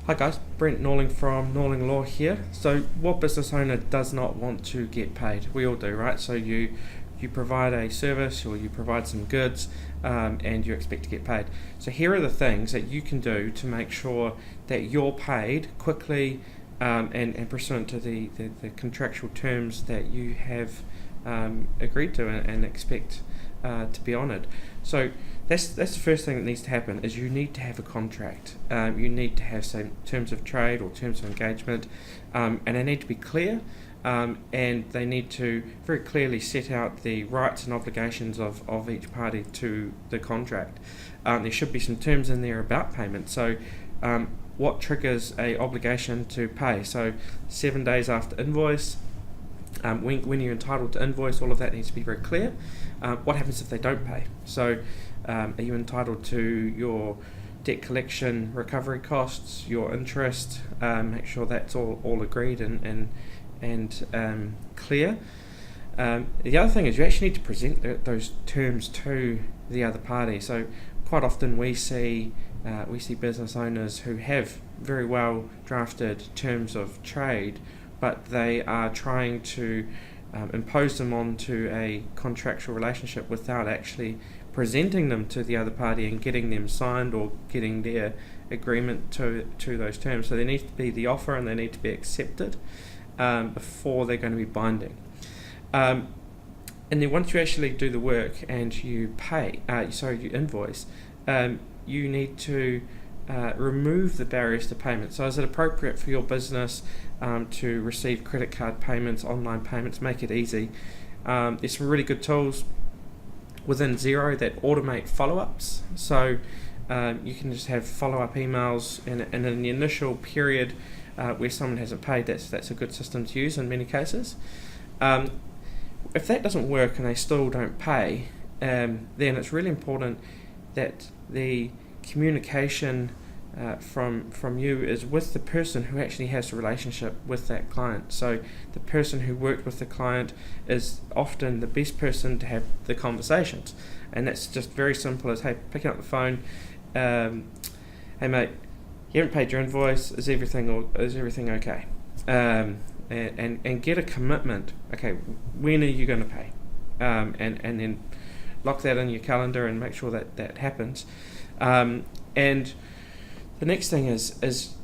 Hi guys, Brent Norling from Norling Law here. So what business owner does not want to get paid? We all do, right? So you provide a service or you provide some goods and you expect to get paid. So here are the things that you can do to make sure that you're paid quickly and pursuant to the contractual terms that you have agreed to and expect to be honoured. So that's the first thing that needs to happen is you need to have a contract. You need to have some terms of trade or terms of engagement, and they need to be clear, and they need to very clearly set out the rights and obligations of each party to the contract. There should be some terms in there about payment. So what triggers a obligation to pay? So 7 days after invoice, when you're entitled to invoice, all of that needs to be very clear. What happens if they don't pay? So are you entitled to your debt collection recovery costs, your interest? Make sure that's all agreed and clear. The other thing is you actually need to present those terms to the other party. So quite often we see business owners who have very well drafted terms of trade, but they are trying to impose them onto a contractual relationship without actually presenting them to the other party and getting them signed or getting their agreement to those terms. So there needs to be the offer and they need to be accepted before they're going to be binding. And then once you actually do the work and you pay, you invoice, you need to remove the barriers to payment. So is it appropriate for your business to receive credit card payments, online payments? Make it easy. There's some really good tools within Xero that automate follow-ups. So you can just have follow-up emails and in the initial period where someone hasn't paid, that's a good system to use in many cases. If that doesn't work and they still don't pay, then it's really important that the communication from you is with the person who actually has the relationship with that client. So the person who worked with the client is often the best person to have the conversations, and that's just very simple as, hey, picking up the phone, hey mate, you haven't paid your invoice, is everything okay? And get a commitment. Okay, when are you going to pay? And then lock that in your calendar and make sure that happens. And the next thing is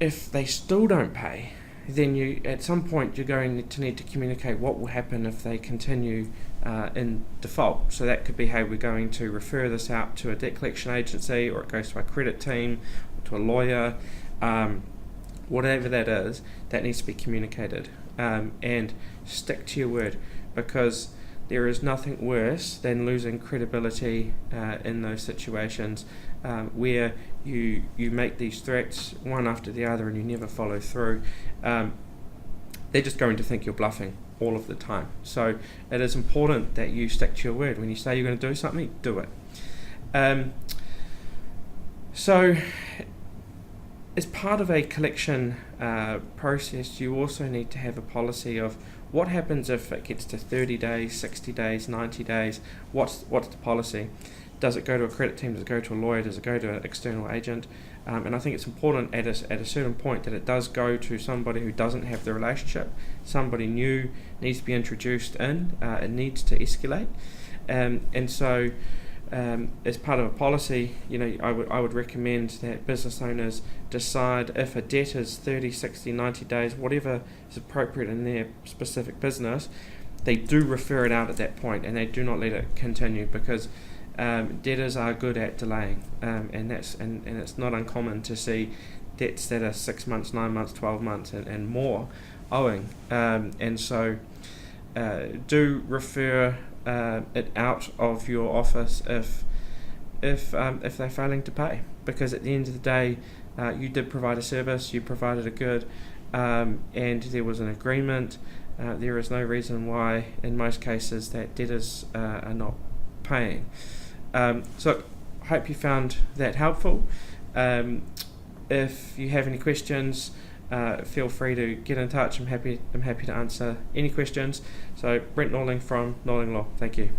if they still don't pay, then you at some point you're going to need to communicate what will happen if they continue in default. So that could be, hey, we're going to refer this out to a debt collection agency, or it goes to our credit team, or to a lawyer, whatever that is, that needs to be communicated. And stick to your word, because there is nothing worse than losing credibility in those situations where you make these threats one after the other and you never follow through. They're just going to think you're bluffing all of the time. So it is important that you stick to your word. When you say you're going to do something, do it. So as part of a collection process, you also need to have a policy of what happens if it gets to 30 days, 60 days, 90 days. What's the policy? Does it go to a credit team? Does it go to a lawyer? Does it go to an external agent? And I think it's important at a certain point that it does go to somebody who doesn't have the relationship. Somebody new needs to be introduced in. It needs to escalate. And so as part of a policy, I would recommend that business owners decide if a debt is 30, 60, 90 days, whatever is appropriate in their specific business, they do refer it out at that point and they do not let it continue, because debtors are good at delaying, and it's not uncommon to see debts that are 6 months, 9 months, 12 months and more owing, and so do refer it out of your office if they're failing to pay, because at the end of the day you did provide a service, you provided a good, and there was an agreement. There is no reason why in most cases that debtors are not paying. So I hope you found that helpful. If you have any questions, feel free to get in touch. I'm happy to answer any questions. So Brent Norling from Norling Law. Thank you.